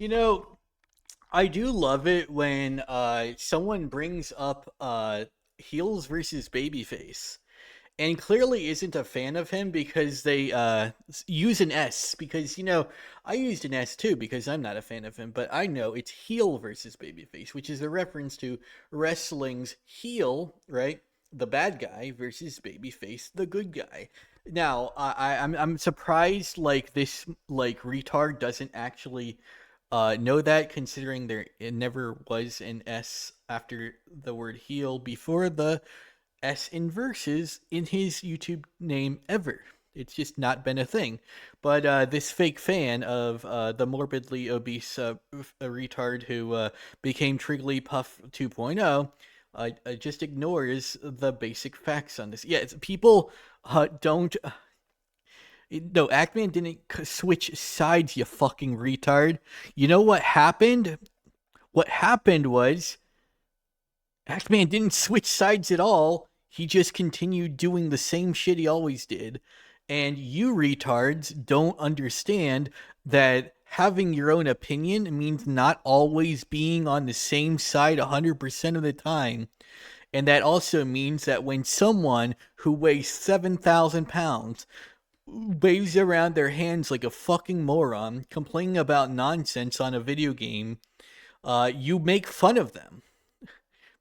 You know, I do love it when someone brings up heels versus babyface, and clearly isn't a fan of him because they use an S. Because I used an S too because I'm not a fan of him, but I know it's heel versus babyface, which is a reference to wrestling's heel, right? The bad guy versus babyface, the good guy. Now, I'm surprised like this like retard doesn't actually know that, considering there it never was an S after the word heel before the S in verses in his YouTube name ever. It's just not been a thing. But this fake fan of the morbidly obese retard who became Trigglypuff 2.0 just ignores the basic facts on this. Yeah, people don't. No, Ackman didn't switch sides, you fucking retard. You know what happened? What happened was Ackman didn't switch sides at all. He just continued doing the same shit he always did. And you retards don't understand that having your own opinion means not always being on the same side 100% of the time. And that also means that when someone who weighs 7,000 pounds waves around their hands like a fucking moron, complaining about nonsense on a video game, you make fun of them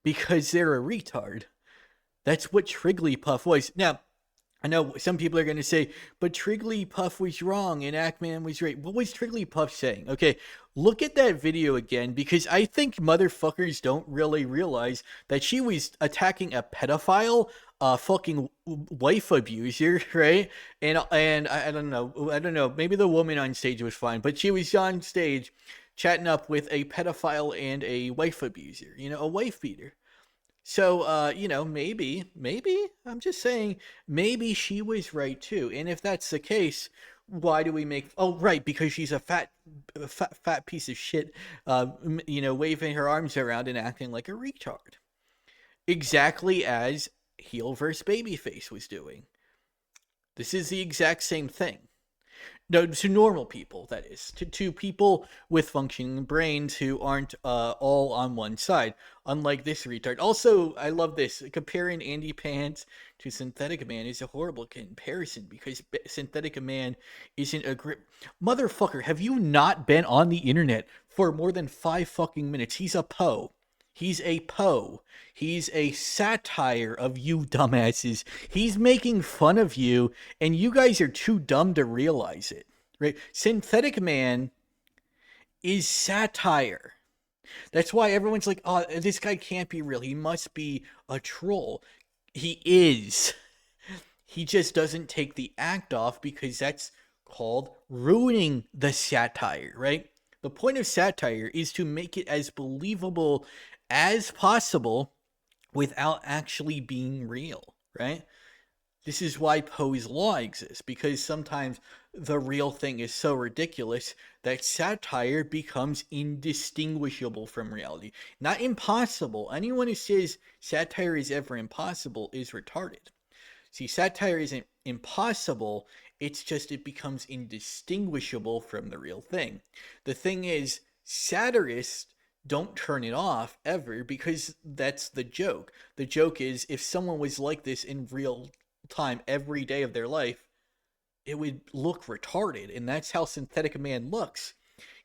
because they're a retard. That's what Trigglypuff was. Now, I know some people are going to say, but Trigglypuff was wrong and Ackman was right. What was Trigglypuff saying? Okay, look at that video again, because I think motherfuckers don't really realize that she was attacking a pedophile, a fucking wife abuser, right? And I don't know. Maybe the woman on stage was fine, but she was on stage chatting up with a pedophile and a wife abuser. A wife beater. So, maybe, I'm just saying, maybe she was right too. And if that's the case, why do we make, oh, right, because she's a fat piece of shit, waving her arms around and acting like a retard. Exactly as heel versus babyface was doing. This is the exact same thing. No, to normal people, that is, to people with functioning brains who aren't all on one side, unlike this retard. Also, I love this. Comparing Andy Pants to Synthetic Man is a horrible comparison because Synthetic Man isn't a grip. Motherfucker, have you not been on the internet for more than 5 fucking minutes? He's a Poe. He's a Poe. He's a satire of you dumbasses. He's making fun of you, and you guys are too dumb to realize it. Right? Synthetic Man is satire. That's why everyone's like, oh, this guy can't be real. He must be a troll. He is. He just doesn't take the act off because that's called ruining the satire, right? The point of satire is to make it as believable as possible without actually being real, right? This is why Poe's law exists, because sometimes the real thing is so ridiculous that satire becomes indistinguishable from reality. Not impossible. Anyone who says satire is ever impossible is retarded. See, satire isn't impossible, it's just it becomes indistinguishable from the real thing. The thing is, satirists don't turn it off ever because that's the joke. The joke is if someone was like this in real time every day of their life, it would look retarded, and that's how Synthetic Man looks.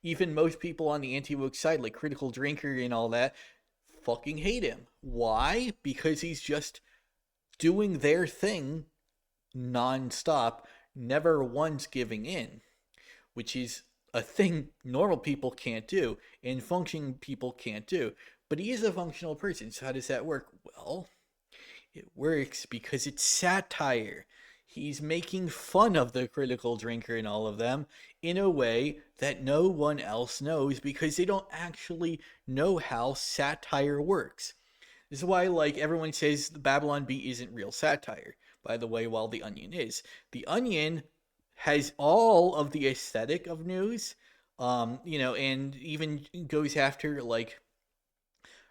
Even most people on the anti-woke side, like Critical Drinker and all that, fucking hate him. Why? Because he's just doing their thing non-stop, never once giving in, which is a thing normal people can't do and functioning people can't do. But he is a functional person, so how does that work? Well, it works because it's satire. He's making fun of the critical drinker and all of them in a way that no one else knows because they don't actually know how satire works. This is why, like, everyone says the Babylon Bee isn't real satire. By the way, while The Onion is. The Onion has all of the aesthetic of news, and even goes after, like,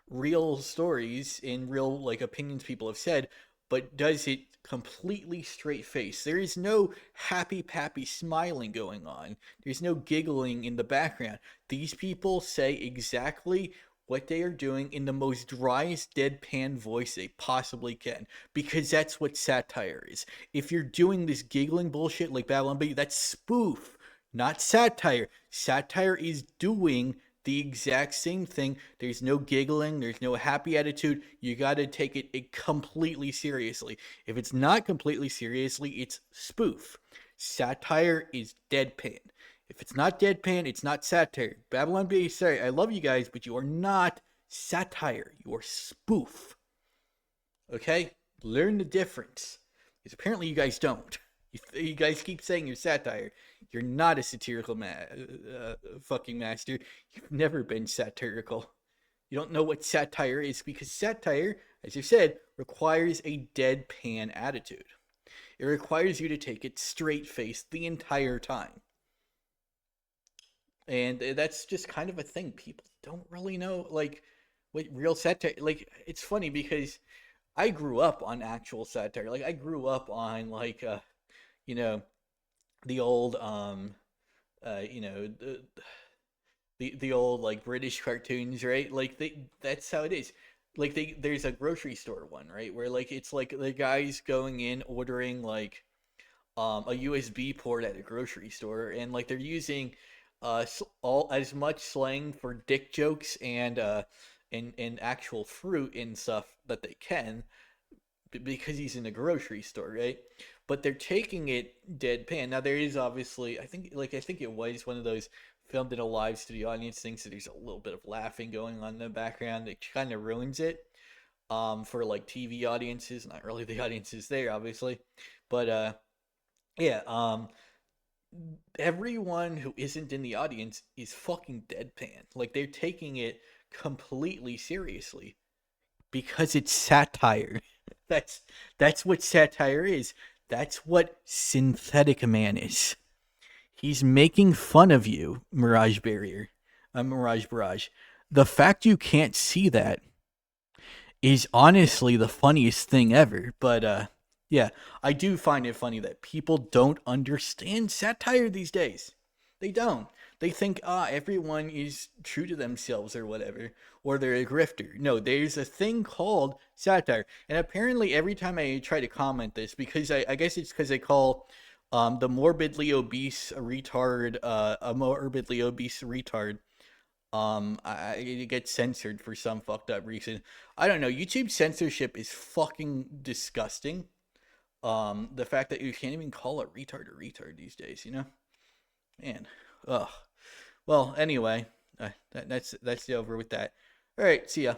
real stories and real, like, opinions people have said, but does it completely straight face. There is no happy pappy smiling going on. There's no giggling in the background. These people say exactly what they are doing in the most driest deadpan voice they possibly can, because that's what satire is. If you're doing this giggling bullshit like Babylon Bee, that's spoof, not satire. Satire is doing the exact same thing. There's no giggling, there's no happy attitude. You got to take it completely seriously. If it's not completely seriously, it's spoof. Satire is deadpan. If it's not deadpan, it's not satire. Babylon Bee, sorry, I love you guys, but you are not satire. You are spoof. Okay? Learn the difference. Because apparently you guys don't. You guys keep saying you're satire. You're not a satirical fucking master. You've never been satirical. You don't know what satire is, because satire, as you said, requires a deadpan attitude. It requires you to take it straight faced the entire time. And that's just kind of a thing. People don't really know, like, what real satire. Like, it's funny because I grew up on actual satire. Like, I grew up on, like, you know, the old you know, the old like British cartoons, right? Like that's how it is. Like there's a grocery store one, right, where like it's like the guy's going in ordering like a USB port at a grocery store, and like they're using all as much slang for dick jokes and actual fruit and stuff that they can, because he's in a grocery store, right? But they're taking it deadpan. Now there is obviously, I think it was one of those filmed in a live studio audience things, so there's a little bit of laughing going on in the background. It kind of ruins it for like TV audiences, not really the audiences there, obviously. But yeah, everyone who isn't in the audience is fucking deadpan. Like they're taking it completely seriously because it's satire. That's that's what satire is. That's what Synthetic Man is. He's making fun of you, Mirage Barrier. Mirage Barrage. The fact you can't see that is honestly the funniest thing ever. But yeah, I do find it funny that people don't understand satire these days. They don't. They think everyone is true to themselves or whatever, or they're a grifter. No, there's a thing called satire, and apparently every time I try to comment this, because I guess it's because I call the morbidly obese retard a morbidly obese retard. It gets censored for some fucked up reason. I don't know. YouTube censorship is fucking disgusting. The fact that you can't even call a retard these days, you know? Man, ugh. Well, anyway, that's over with that. All right, see ya.